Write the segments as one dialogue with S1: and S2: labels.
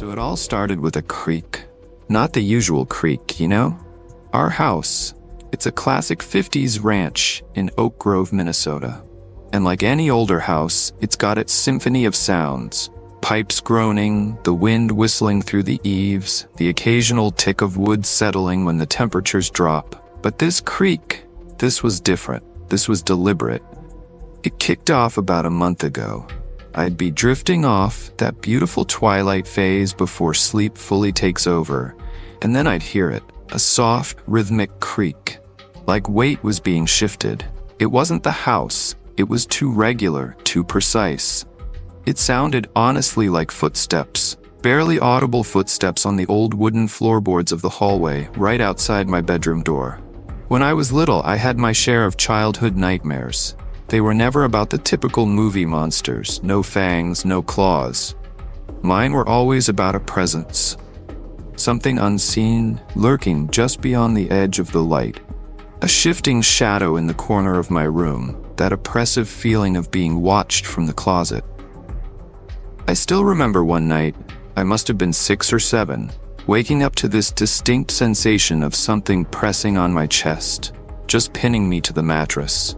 S1: So it all started with a creak. Not the usual creak, you know? Our house, it's a classic 50s ranch in Oak Grove, Minnesota. And like any older house, it's got its symphony of sounds. Pipes groaning, the wind whistling through the eaves, the occasional tick of wood settling when the temperatures drop. But this creak, this was different. This was deliberate. It kicked off about a month ago. I'd be drifting off that beautiful twilight phase before sleep fully takes over, and then I'd hear it, a soft, rhythmic creak, like weight was being shifted. It wasn't the house, it was too regular, too precise. It sounded honestly like footsteps, barely audible footsteps on the old wooden floorboards of the hallway right outside my bedroom door. When I was little, I had my share of childhood nightmares. They were never about the typical movie monsters, no fangs, no claws. Mine were always about a presence. Something unseen, lurking just beyond the edge of the light. A shifting shadow in the corner of my room, that oppressive feeling of being watched from the closet. I still remember one night, I must have been 6 or 7, waking up to this distinct sensation of something pressing on my chest, just pinning me to the mattress.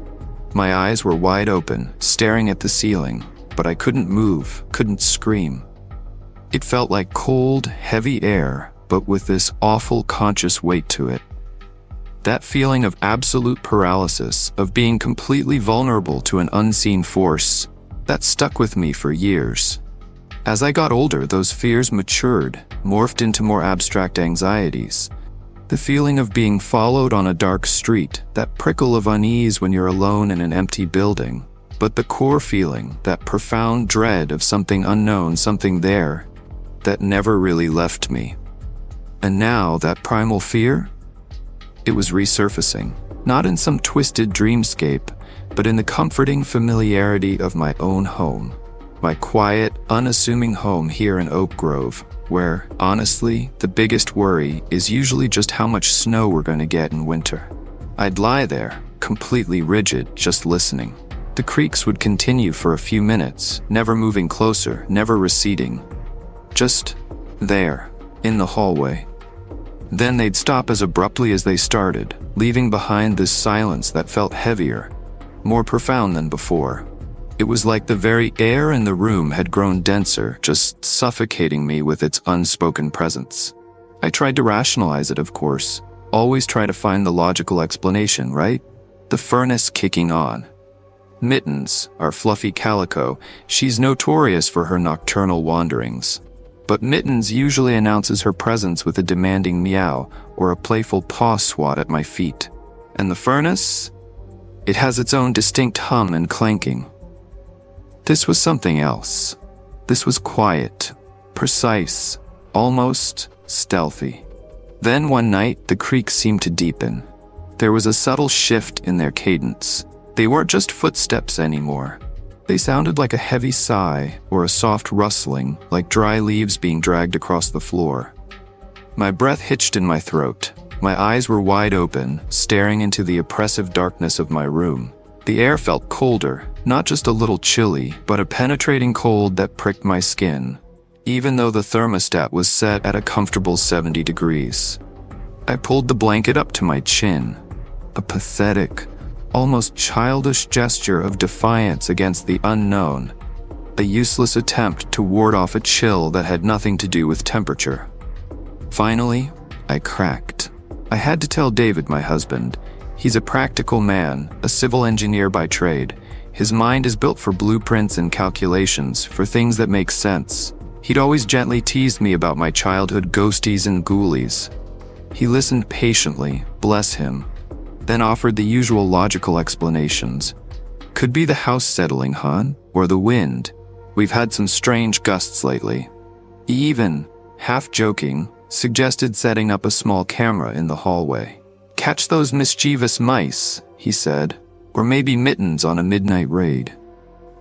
S1: My eyes were wide open, staring at the ceiling, but I couldn't move, couldn't scream. It felt like cold, heavy air, but with this awful conscious weight to it. That feeling of absolute paralysis, of being completely vulnerable to an unseen force, that stuck with me for years. As I got older, those fears matured, morphed into more abstract anxieties. The feeling of being followed on a dark street, that prickle of unease when you're alone in an empty building. But the core feeling, that profound dread of something unknown, something there, that never really left me. And now, that primal fear? It was resurfacing, not in some twisted dreamscape, but in the comforting familiarity of my own home. My quiet, unassuming home here in Oak Grove, where, honestly, the biggest worry is usually just how much snow we're going to get in winter. I'd lie there, completely rigid, just listening. The creaks would continue for a few minutes, never moving closer, never receding. Just there, in the hallway. Then they'd stop as abruptly as they started, leaving behind this silence that felt heavier, more profound than before. It was like the very air in the room had grown denser, just suffocating me with its unspoken presence. I tried to rationalize it, of course. Always try to find the logical explanation, right? The furnace kicking on. Mittens, our fluffy calico, she's notorious for her nocturnal wanderings. But Mittens usually announces her presence with a demanding meow or a playful paw swat at my feet. And the furnace? It has its own distinct hum and clanking. This was something else. This was quiet, precise, almost stealthy. Then one night, the creaks seemed to deepen. There was a subtle shift in their cadence. They weren't just footsteps anymore. They sounded like a heavy sigh or a soft rustling, like dry leaves being dragged across the floor. My breath hitched in my throat. My eyes were wide open, staring into the oppressive darkness of my room. The air felt colder, not just a little chilly, but a penetrating cold that pricked my skin, even though the thermostat was set at a comfortable 70 degrees. I pulled the blanket up to my chin, a pathetic, almost childish gesture of defiance against the unknown, a useless attempt to ward off a chill that had nothing to do with temperature. Finally, I cracked. I had to tell David, my husband. He's a practical man, a civil engineer by trade. His mind is built for blueprints and calculations, for things that make sense. He'd always gently teased me about my childhood ghosties and ghoulies. He listened patiently, bless him, then offered the usual logical explanations. Could be the house settling, hon, or the wind. We've had some strange gusts lately. He even, half joking, suggested setting up a small camera in the hallway. Catch those mischievous mice, he said, or maybe Mittens on a midnight raid.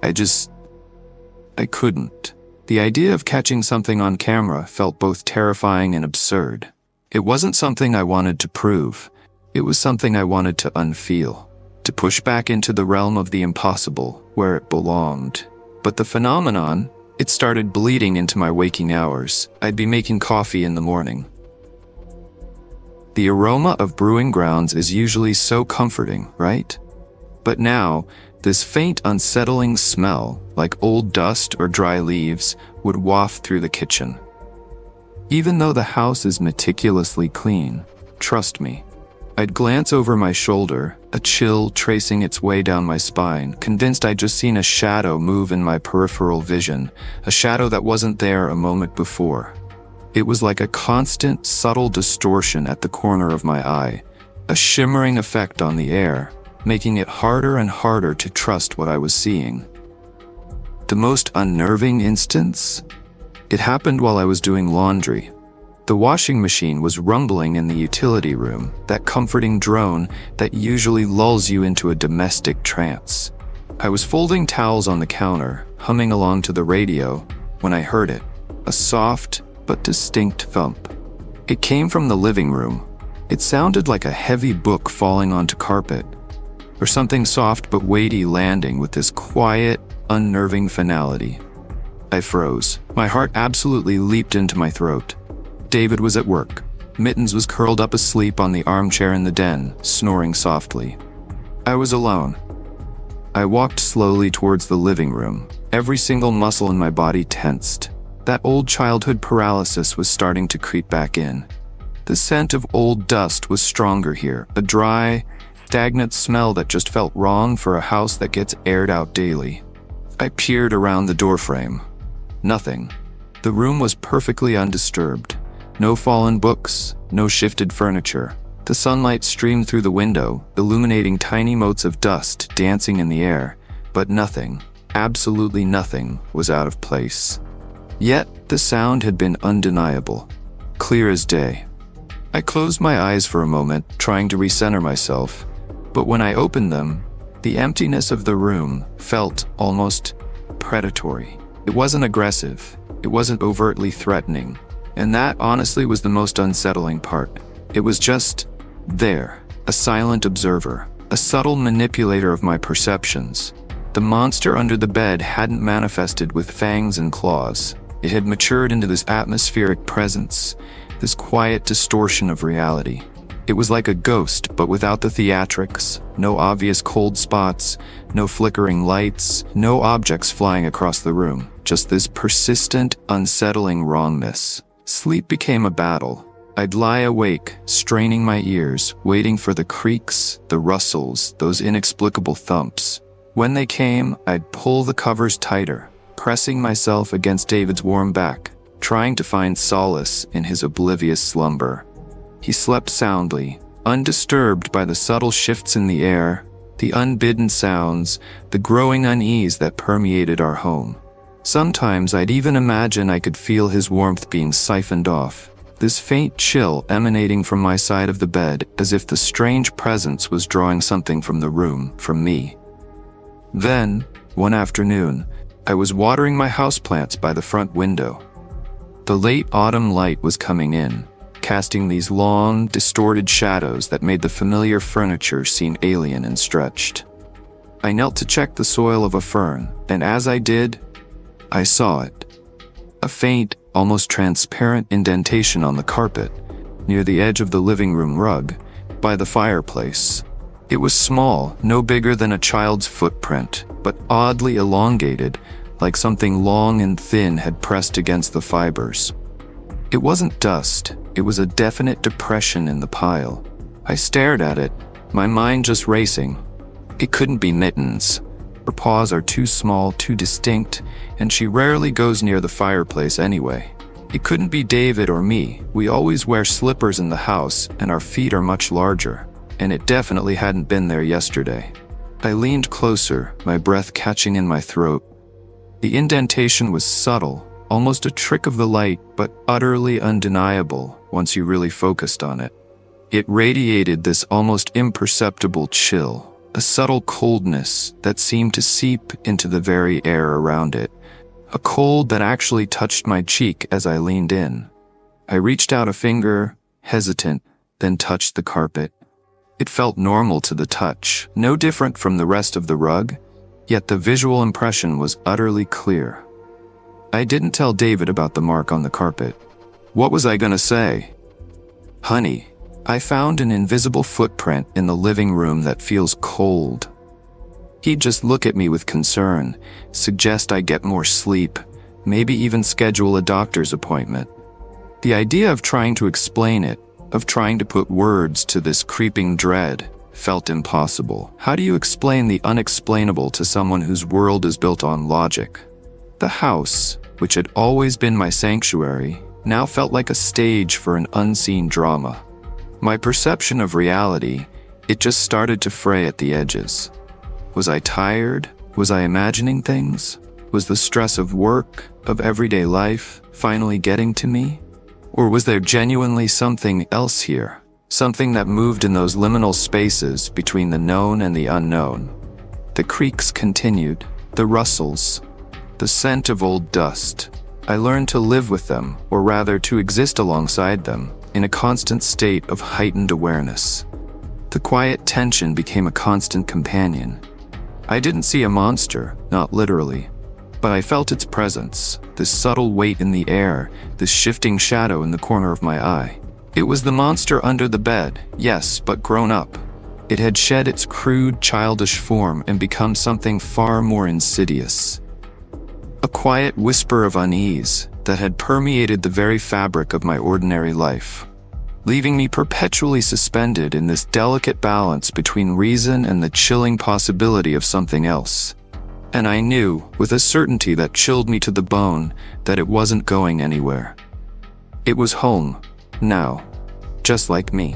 S1: I couldn't. The idea of catching something on camera felt both terrifying and absurd. It wasn't something I wanted to prove. It was something I wanted to unfeel, to push back into the realm of the impossible, where it belonged. But the phenomenon, It started bleeding into my waking hours. I'd be making coffee in the morning. The aroma of brewing grounds is usually so comforting, right? But now, this faint, unsettling smell, like old dust or dry leaves, would waft through the kitchen. Even though the house is meticulously clean, trust me, I'd glance over my shoulder, a chill tracing its way down my spine, convinced I'd just seen a shadow move in my peripheral vision, a shadow that wasn't there a moment before. It was like a constant, subtle distortion at the corner of my eye, a shimmering effect on the air, making it harder and harder to trust what I was seeing. The most unnerving instance? It happened while I was doing laundry. The washing machine was rumbling in the utility room, that comforting drone that usually lulls you into a domestic trance. I was folding towels on the counter, humming along to the radio, when I heard it, a soft but distinct thump. It came from the living room. It sounded like a heavy book falling onto carpet, or something soft but weighty landing with this quiet, unnerving finality. I froze. My heart absolutely leaped into my throat. David was at work. Mittens was curled up asleep on the armchair in the den, snoring softly. I was alone. I walked slowly towards the living room, every single muscle in my body tensed. That old childhood paralysis was starting to creep back in. The scent of old dust was stronger here, a dry, stagnant smell that just felt wrong for a house that gets aired out daily. I peered around the doorframe. Nothing. The room was perfectly undisturbed. No fallen books, no shifted furniture. The sunlight streamed through the window, illuminating tiny motes of dust dancing in the air, but nothing, absolutely nothing, was out of place. Yet, the sound had been undeniable, clear as day. I closed my eyes for a moment, trying to recenter myself, but when I opened them, the emptiness of the room felt almost predatory. It wasn't aggressive, it wasn't overtly threatening, and that honestly was the most unsettling part. It was just there, a silent observer, a subtle manipulator of my perceptions. The monster under the bed hadn't manifested with fangs and claws. It had matured into this atmospheric presence, this quiet distortion of reality. It was like a ghost, but without the theatrics, no obvious cold spots, no flickering lights, no objects flying across the room, just this persistent, unsettling wrongness. Sleep became a battle. I'd lie awake, straining my ears, waiting for the creaks, the rustles, those inexplicable thumps. When they came, I'd pull the covers tighter, pressing myself against David's warm back, trying to find solace in his oblivious slumber. He slept soundly, undisturbed by the subtle shifts in the air, the unbidden sounds, the growing unease that permeated our home. Sometimes I'd even imagine I could feel his warmth being siphoned off, this faint chill emanating from my side of the bed, as if the strange presence was drawing something from the room, from me. Then, one afternoon, I was watering my houseplants by the front window. The late autumn light was coming in, casting these long, distorted shadows that made the familiar furniture seem alien and stretched. I knelt to check the soil of a fern, and as I did, I saw it. A faint, almost transparent indentation on the carpet, near the edge of the living room rug, by the fireplace. It was small, no bigger than a child's footprint, but oddly elongated, like something long and thin had pressed against the fibers. It wasn't dust, it was a definite depression in the pile. I stared at it, my mind just racing. It couldn't be Mittens. Her paws are too small, too distinct, and she rarely goes near the fireplace anyway. It couldn't be David or me. We always wear slippers in the house, and our feet are much larger. And it definitely hadn't been there yesterday. I leaned closer, my breath catching in my throat. The indentation was subtle, almost a trick of the light, but utterly undeniable once you really focused on it. It radiated this almost imperceptible chill, a subtle coldness that seemed to seep into the very air around it, a cold that actually touched my cheek as I leaned in. I reached out a finger, hesitant, then touched the carpet. It felt normal to the touch, no different from the rest of the rug, yet the visual impression was utterly clear. I didn't tell David about the mark on the carpet. What was I gonna say? Honey, I found an invisible footprint in the living room that feels cold. He'd just look at me with concern, suggest I get more sleep, maybe even schedule a doctor's appointment. The idea of trying to explain it, of trying to put words to this creeping dread, felt impossible. How do you explain the unexplainable to someone whose world is built on logic? The house, which had always been my sanctuary, now felt like a stage for an unseen drama. My perception of reality, it just started to fray at the edges. Was I tired? Was I imagining things? Was the stress of work, of everyday life, finally getting to me? Or was there genuinely something else here? Something that moved in those liminal spaces between the known and the unknown. The creaks continued, the rustles, the scent of old dust. I learned to live with them, or rather to exist alongside them, in a constant state of heightened awareness. The quiet tension became a constant companion. I didn't see a monster, not literally, but I felt its presence, this subtle weight in the air, this shifting shadow in the corner of my eye. It was the monster under the bed, yes, but grown up. It had shed its crude, childish form and become something far more insidious. A quiet whisper of unease that had permeated the very fabric of my ordinary life, leaving me perpetually suspended in this delicate balance between reason and the chilling possibility of something else. And I knew, with a certainty that chilled me to the bone, that it wasn't going anywhere. It was home, now, just like me.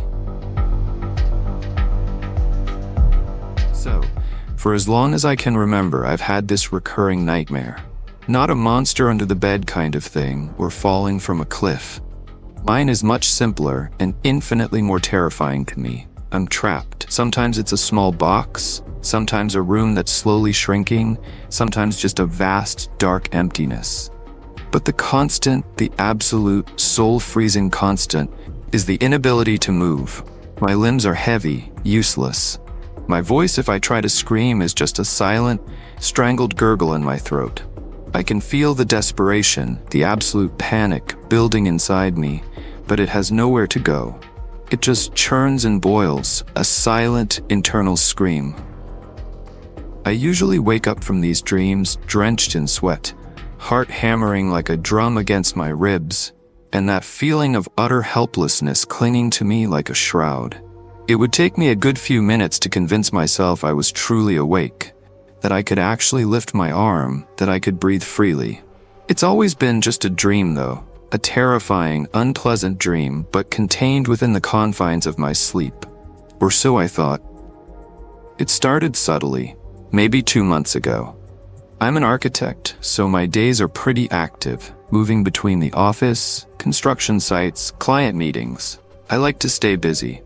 S1: So, for as long as I can remember, I've had this recurring nightmare. Not a monster under the bed kind of thing, or falling from a cliff. Mine is much simpler and infinitely more terrifying to me. I'm trapped. Sometimes it's a small box, sometimes a room that's slowly shrinking, sometimes just a vast, dark emptiness. But the constant, the absolute, soul-freezing constant, is the inability to move. My limbs are heavy, useless. My voice, if I try to scream, is just a silent, strangled gurgle in my throat. I can feel the desperation, the absolute panic building inside me, but it has nowhere to go. It just churns and boils, a silent, internal scream. I usually wake up from these dreams drenched in sweat, heart hammering like a drum against my ribs, and that feeling of utter helplessness clinging to me like a shroud. It would take me a good few minutes to convince myself I was truly awake, that I could actually lift my arm, that I could breathe freely. It's always been just a dream, though, a terrifying, unpleasant dream, but contained within the confines of my sleep. Or so I thought. It started subtly, maybe 2 months ago. I'm an architect, so my days are pretty active, moving between the office, construction sites, client meetings. I like to stay busy.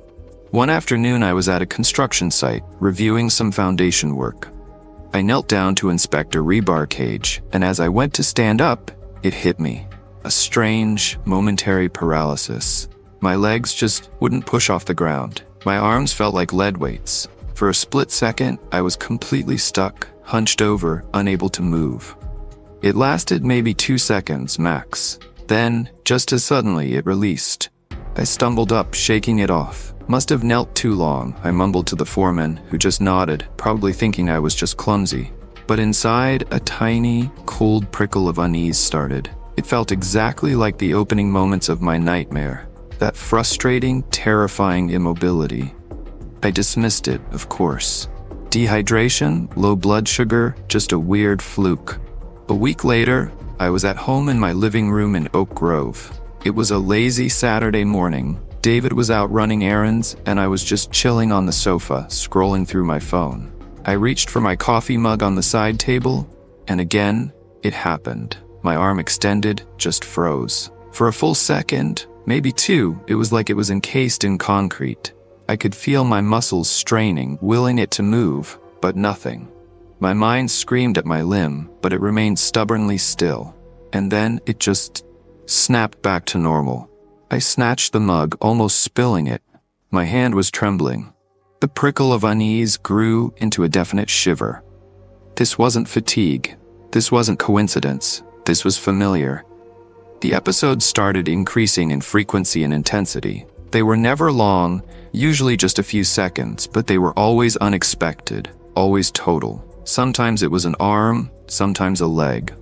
S1: One afternoon I was at a construction site, reviewing some foundation work. I knelt down to inspect a rebar cage, and as I went to stand up, it hit me. A strange, momentary paralysis. My legs just wouldn't push off the ground. My arms felt like lead weights. For a split second, I was completely stuck, hunched over, unable to move. It lasted maybe 2 seconds, max. Then, just as suddenly, it released. I stumbled up, shaking it off. Must have knelt too long, I mumbled to the foreman, who just nodded, probably thinking I was just clumsy. But inside, a tiny, cold prickle of unease started. It felt exactly like the opening moments of my nightmare. That frustrating, terrifying immobility. I dismissed it, of course. Dehydration, low blood sugar, just a weird fluke. A week later, I was at home in my living room in Oak Grove. It was a lazy Saturday morning. David was out running errands, and I was just chilling on the sofa, scrolling through my phone. I reached for my coffee mug on the side table, and again, it happened. My arm extended, just froze. For a full second, maybe 2, it was like it was encased in concrete. I could feel my muscles straining, willing it to move, but nothing. My mind screamed at my limb, but it remained stubbornly still. And then it just snapped back to normal. I snatched the mug, almost spilling it. My hand was trembling. The prickle of unease grew into a definite shiver. This wasn't fatigue. This wasn't coincidence. This was familiar. The episodes started increasing in frequency and intensity. They were never long, usually just a few seconds, but they were always unexpected, always total. Sometimes it was an arm, sometimes a leg.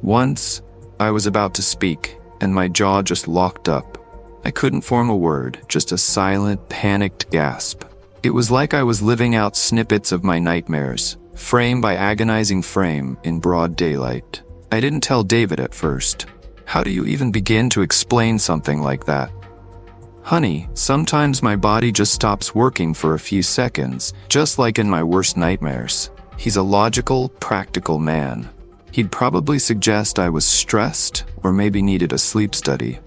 S1: Once, I was about to speak, and my jaw just locked up. I couldn't form a word, just a silent, panicked gasp. It was like I was living out snippets of my nightmares, frame by agonizing frame, in broad daylight. I didn't tell David at first. How do you even begin to explain something like that? Honey, sometimes my body just stops working for a few seconds, just like in my worst nightmares. He's a logical, practical man. He'd probably suggest I was stressed or maybe needed a sleep study.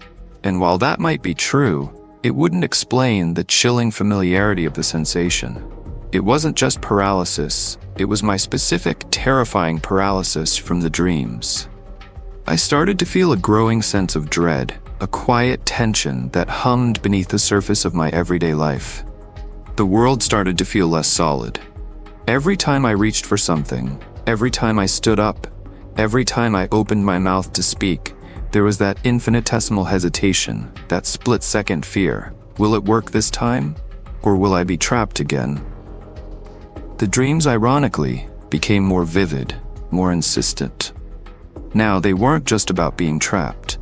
S1: And while that might be true, it wouldn't explain the chilling familiarity of the sensation. It wasn't just paralysis, it was my specific, terrifying paralysis from the dreams. I started to feel a growing sense of dread, a quiet tension that hummed beneath the surface of my everyday life. The world started to feel less solid. Every time I reached for something, every time I stood up, every time I opened my mouth to speak, there was that infinitesimal hesitation, that split-second fear. Will it work this time? Or will I be trapped again? The dreams, ironically, became more vivid, more insistent. Now, they weren't just about being trapped.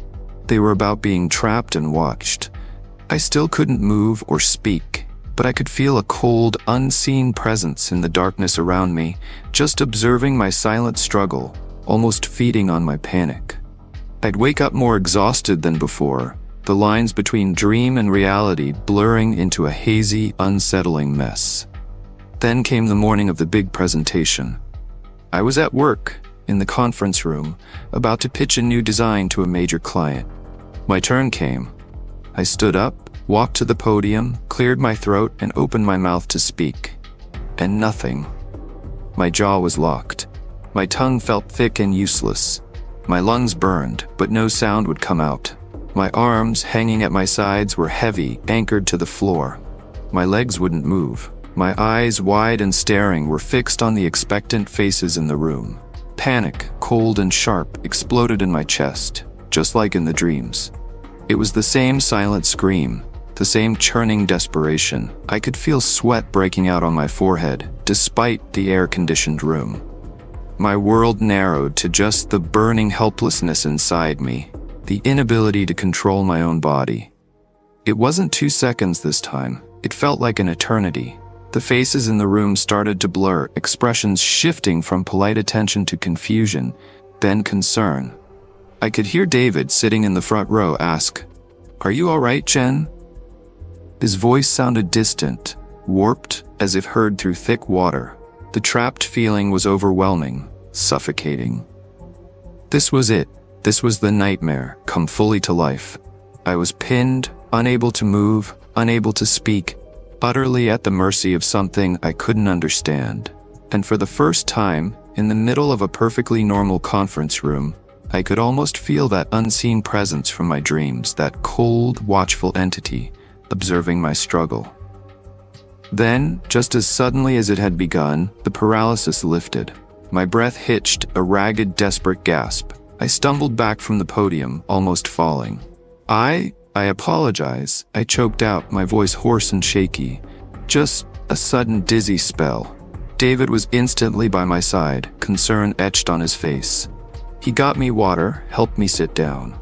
S1: They were about being trapped and watched. I still couldn't move or speak, but I could feel a cold, unseen presence in the darkness around me, just observing my silent struggle, almost feeding on my panic. I'd wake up more exhausted than before, the lines between dream and reality blurring into a hazy, unsettling mess. Then came the morning of the big presentation. I was at work, in the conference room, about to pitch a new design to a major client. My turn came. I stood up, walked to the podium, cleared my throat, and opened my mouth to speak. And nothing. My jaw was locked. My tongue felt thick and useless. My lungs burned, but no sound would come out. My arms, hanging at my sides, were heavy, anchored to the floor. My legs wouldn't move. My eyes, wide and staring, were fixed on the expectant faces in the room. Panic, cold and sharp, exploded in my chest, just like in the dreams. It was the same silent scream, the same churning desperation. I could feel sweat breaking out on my forehead, despite the air-conditioned room. My world narrowed to just the burning helplessness inside me, the inability to control my own body. It wasn't 2 seconds this time. It felt like an eternity. The faces in the room started to blur, expressions shifting from polite attention to confusion, then concern. I could hear David sitting in the front row ask, "Are you all right, Jen?" His voice sounded distant, warped, as if heard through thick water. The trapped feeling was overwhelming, suffocating. This was it. This was the nightmare, come fully to life. I was pinned, unable to move, unable to speak, utterly at the mercy of something I couldn't understand. And for the first time, in the middle of a perfectly normal conference room, I could almost feel that unseen presence from my dreams, that cold, watchful entity, observing my struggle. Then, just as suddenly as it had begun, the paralysis lifted. My breath hitched, a ragged, desperate gasp. I stumbled back from the podium, almost falling. I apologize, I choked out, my voice hoarse and shaky. Just a sudden dizzy spell. David was instantly by my side, concern etched on his face. He got me water, helped me sit down.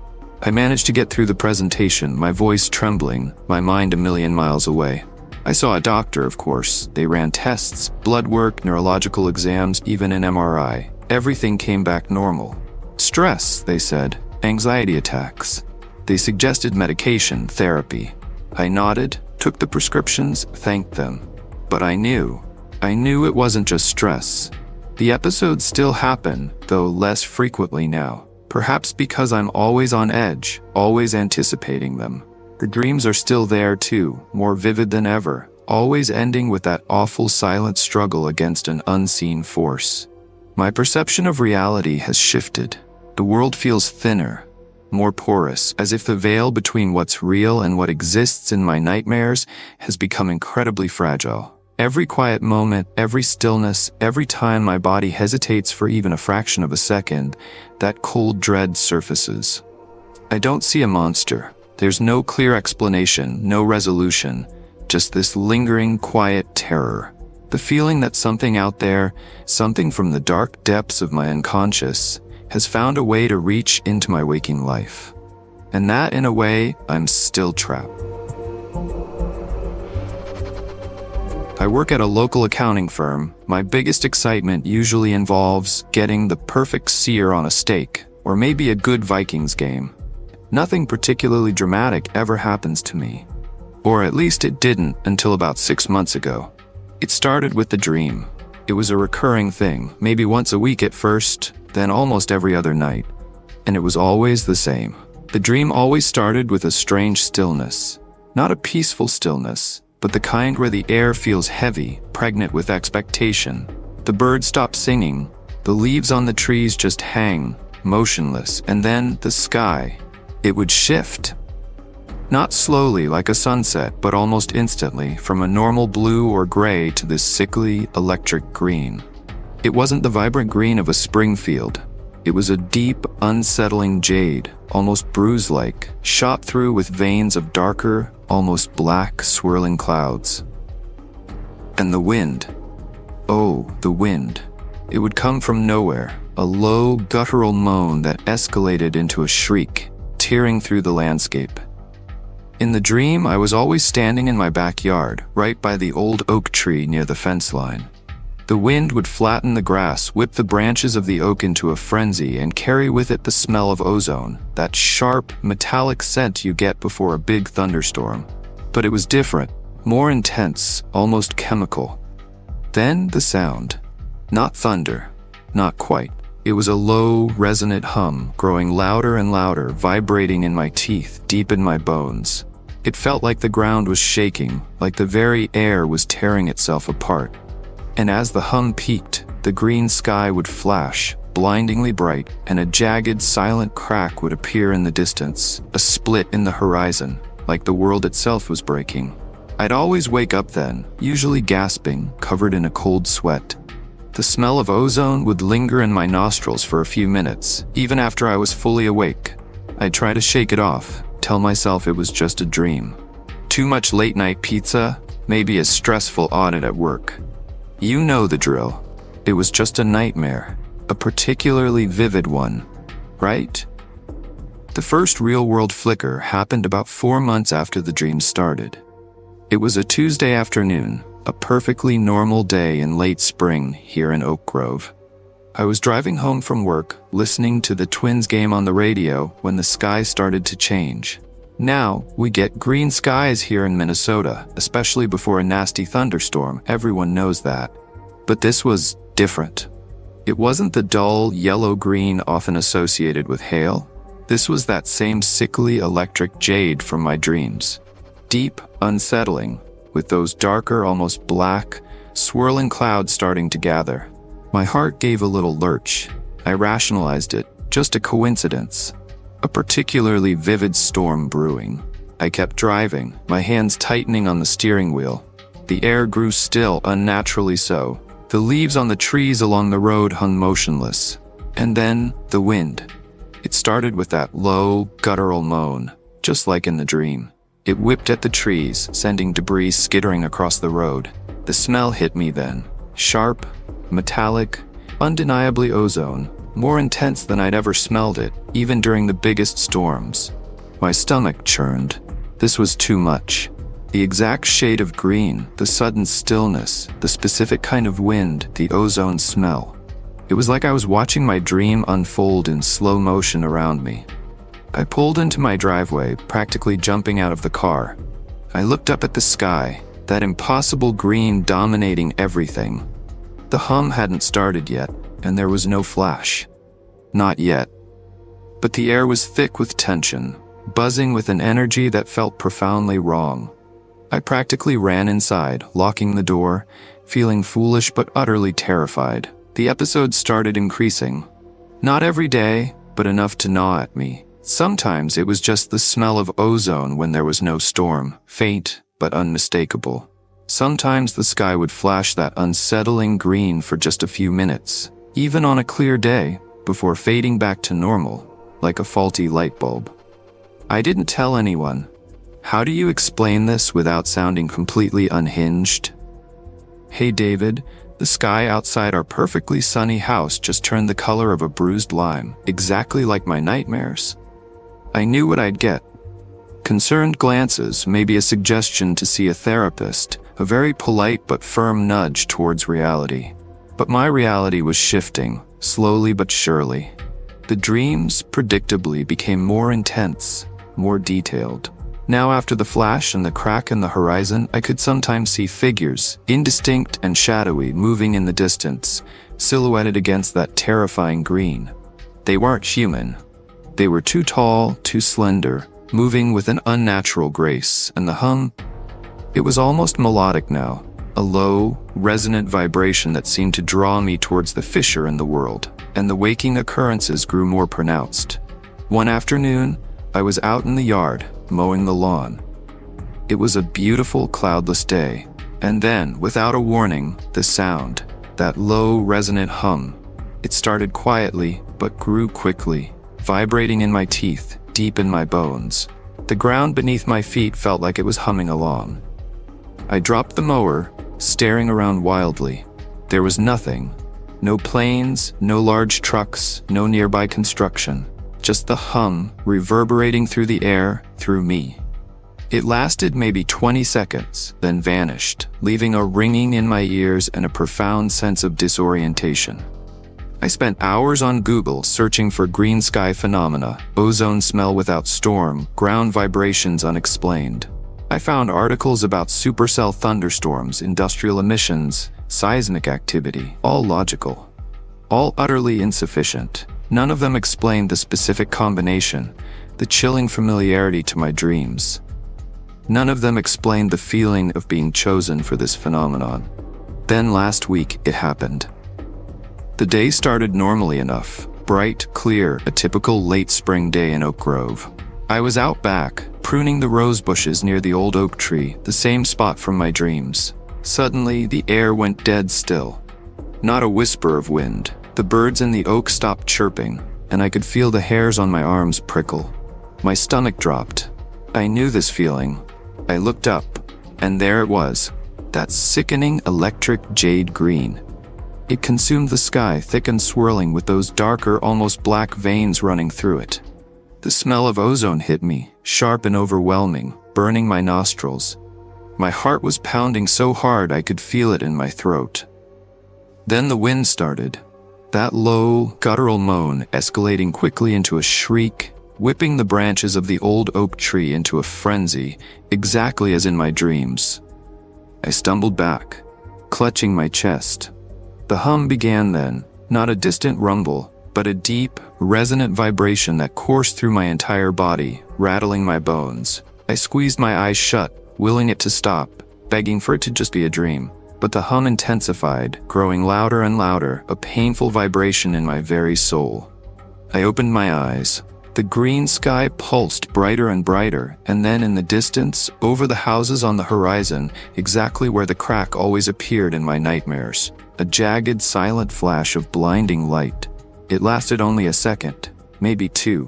S1: I managed to get through the presentation, my voice trembling, my mind a million miles away. I saw a doctor, of course. They ran tests, blood work, neurological exams, even an MRI. Everything came back normal. Stress, they said. Anxiety attacks. They suggested medication, therapy. I nodded, took the prescriptions, thanked them. But I knew it wasn't just stress. The episodes still happen, though less frequently now. Perhaps because I'm always on edge, always anticipating them. The dreams are still there too, more vivid than ever, always ending with that awful silent struggle against an unseen force. My perception of reality has shifted. The world feels thinner, more porous, as if the veil between what's real and what exists in my nightmares has become incredibly fragile. Every quiet moment, every stillness, every time my body hesitates for even a fraction of a second, that cold dread surfaces. I don't see a monster. There's no clear explanation, no resolution, just this lingering, quiet terror. The feeling that something out there, something from the dark depths of my unconscious, has found a way to reach into my waking life. And that, in a way, I'm still trapped. I work at a local accounting firm. My biggest excitement usually involves getting the perfect sear on a steak, or maybe a good Vikings game. Nothing particularly dramatic ever happens to me. Or at least it didn't until about 6 months ago. It started with the dream. It was a recurring thing, maybe once a week at first, then almost every other night. And it was always the same. The dream always started with a strange stillness. Not a peaceful stillness, but the kind where the air feels heavy, pregnant with expectation. The birds stop singing, the leaves on the trees just hang, motionless, and then the sky. It would shift. Not slowly like a sunset, but almost instantly, from a normal blue or gray to this sickly, electric green. It wasn't the vibrant green of a spring field. It was a deep, unsettling jade, almost bruise-like, shot through with veins of darker, almost black, swirling clouds. And the wind. Oh, the wind. It would come from nowhere, a low, guttural moan that escalated into a shriek, tearing through the landscape. In the dream, I was always standing in my backyard, right by the old oak tree near the fence line. The wind would flatten the grass, whip the branches of the oak into a frenzy, and carry with it the smell of ozone, that sharp, metallic scent you get before a big thunderstorm. But it was different, more intense, almost chemical. Then the sound. Not thunder. Not quite. It was a low, resonant hum, growing louder and louder, vibrating in my teeth, deep in my bones. It felt like the ground was shaking, like the very air was tearing itself apart. And as the hum peaked, the green sky would flash, blindingly bright, and a jagged, silent crack would appear in the distance, a split in the horizon, like the world itself was breaking. I'd always wake up then, usually gasping, covered in a cold sweat. The smell of ozone would linger in my nostrils for a few minutes, even after I was fully awake. I'd try to shake it off, tell myself it was just a dream. Too much late-night pizza, maybe a stressful audit at work. You know the drill. It was just a nightmare, a particularly vivid one, right? The first real-world flicker happened about 4 months after the dream started. It was a Tuesday afternoon, a perfectly normal day in late spring here in Oak Grove. I was driving home from work, listening to the Twins game on the radio when the sky started to change. Now, we get green skies here in Minnesota, especially before a nasty thunderstorm, everyone knows that. But this was different. It wasn't the dull, yellow-green often associated with hail. This was that same sickly electric jade from my dreams. Deep, unsettling, with those darker, almost black, swirling clouds starting to gather. My heart gave a little lurch. I rationalized it, just a coincidence. A particularly vivid storm brewing. I kept driving, my hands tightening on the steering wheel. The air grew still, unnaturally so. The leaves on the trees along the road hung motionless. And then, the wind. It started with that low, guttural moan, just like in the dream. It whipped at the trees, sending debris skittering across the road. The smell hit me then. Sharp, metallic, undeniably ozone. More intense than I'd ever smelled it, even during the biggest storms. My stomach churned. This was too much. The exact shade of green, the sudden stillness, the specific kind of wind, the ozone smell. It was like I was watching my dream unfold in slow motion around me. I pulled into my driveway, practically jumping out of the car. I looked up at the sky, that impossible green dominating everything. The hum hadn't started yet, and there was no flash. Not yet. But the air was thick with tension, buzzing with an energy that felt profoundly wrong. I practically ran inside, locking the door, feeling foolish but utterly terrified. The episode started increasing. Not every day, but enough to gnaw at me. Sometimes it was just the smell of ozone when there was no storm, faint but unmistakable. Sometimes the sky would flash that unsettling green for just a few minutes, even on a clear day, before fading back to normal, like a faulty light bulb. I didn't tell anyone. How do you explain this without sounding completely unhinged? Hey David, the sky outside our perfectly sunny house just turned the color of a bruised lime, exactly like my nightmares. I knew what I'd get. Concerned glances, maybe a suggestion to see a therapist, a very polite but firm nudge towards reality. But my reality was shifting, slowly but surely. The dreams, predictably, became more intense, more detailed. Now after the flash and the crack in the horizon, I could sometimes see figures, indistinct and shadowy, moving in the distance, silhouetted against that terrifying green. They weren't human. They were too tall, too slender, moving with an unnatural grace, and the hum, it was almost melodic now, a low, resonant vibration that seemed to draw me towards the fissure in the world, and the waking occurrences grew more pronounced. One afternoon, I was out in the yard, mowing the lawn. It was a beautiful, cloudless day, and then, without a warning, the sound, that low, resonant hum. It started quietly, but grew quickly, vibrating in my teeth, deep in my bones. The ground beneath my feet felt like it was humming along. I dropped the mower, staring around wildly. There was nothing. No planes, no large trucks, no nearby construction. Just the hum, reverberating through the air, through me. It lasted maybe 20 seconds, then vanished, leaving a ringing in my ears and a profound sense of disorientation. I spent hours on Google searching for green sky phenomena, ozone smell without storm, ground vibrations unexplained. I found articles about supercell thunderstorms, industrial emissions, seismic activity, all logical, all utterly insufficient. None of them explained the specific combination, the chilling familiarity to my dreams. None of them explained the feeling of being chosen for this phenomenon. Then last week, it happened. The day started normally enough, bright, clear, a typical late spring day in Oak Grove. I was out back, pruning the rose bushes near the old oak tree, the same spot from my dreams. Suddenly, the air went dead still. Not a whisper of wind. The birds in the oak stopped chirping, and I could feel the hairs on my arms prickle. My stomach dropped. I knew this feeling. I looked up, and there it was, that sickening electric jade green. It consumed the sky, thick and swirling with those darker, almost black veins running through it. The smell of ozone hit me, sharp and overwhelming, burning my nostrils. My heart was pounding so hard I could feel it in my throat. Then the wind started. That low, guttural moan escalating quickly into a shriek, whipping the branches of the old oak tree into a frenzy, exactly as in my dreams. I stumbled back, clutching my chest. The hum began then, not a distant rumble, but a deep, resonant vibration that coursed through my entire body, rattling my bones. I squeezed my eyes shut, willing it to stop, begging for it to just be a dream. But the hum intensified, growing louder and louder, a painful vibration in my very soul. I opened my eyes. The green sky pulsed brighter and brighter, and then in the distance, over the houses on the horizon, exactly where the crack always appeared in my nightmares, a jagged, silent flash of blinding light. It lasted only a second, maybe two,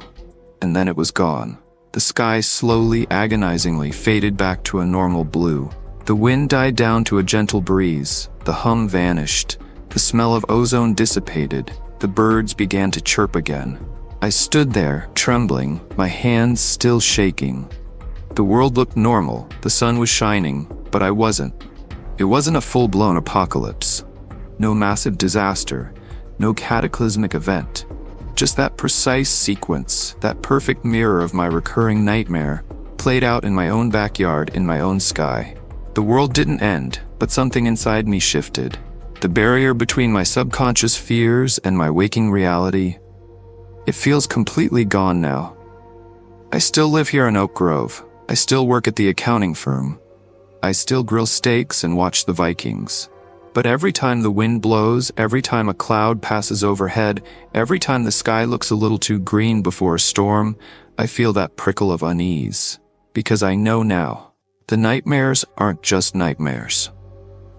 S1: and then it was gone. The sky slowly, agonizingly faded back to a normal blue. The wind died down to a gentle breeze. The hum vanished. The smell of ozone dissipated. The birds began to chirp again. I stood there, trembling, my hands still shaking. The world looked normal. The sun was shining, but I wasn't. It wasn't a full-blown apocalypse. No massive disaster. No cataclysmic event. Just that precise sequence, that perfect mirror of my recurring nightmare, played out in my own backyard, in my own sky. The world didn't end, but something inside me shifted. The barrier between my subconscious fears and my waking reality, it feels completely gone now. I still live here in Oak Grove. I still work at the accounting firm. I still grill steaks and watch the Vikings. But every time the wind blows, every time a cloud passes overhead, every time the sky looks a little too green before a storm, I feel that prickle of unease. Because I know now. The nightmares aren't just nightmares.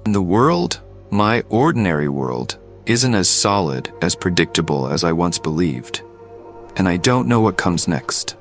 S1: And the world, my ordinary world, isn't as solid, as predictable as I once believed. And I don't know what comes next.